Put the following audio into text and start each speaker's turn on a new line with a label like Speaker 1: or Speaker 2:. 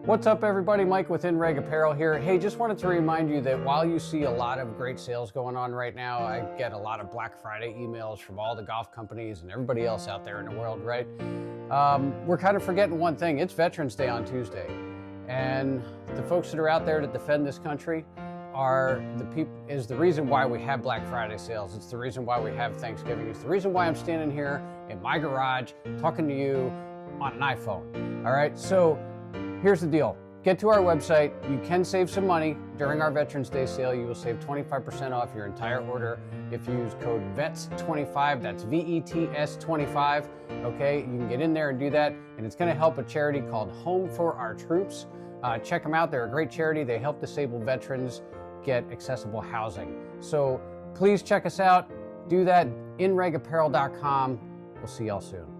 Speaker 1: What's up, everybody? Mike with InReg Apparel here. Hey, just wanted to remind you that while you see a lot of great sales going on right now, I get a lot of Black Friday emails from all the golf companies and everybody else out there in the world, right? We're kind of forgetting one thing. It's Veterans Day on Tuesday. And the folks that are out there to defend this country is the reason why we have Black Friday sales. It's the reason why we have Thanksgiving. It's the reason why I'm standing here in my garage talking to you on an iPhone. All right, so here's the deal. Get to our website. You can save some money during our Veterans Day sale. You will save 25% off your entire order if you use code VETS25. That's VETS 25. Okay, you can get in there and do that, and it's going to help a charity called Home for Our Troops. Check them out. They're a great charity. They help disabled veterans get accessible housing. So please check us out. Do that. InRegApparel.com. We'll see y'all soon.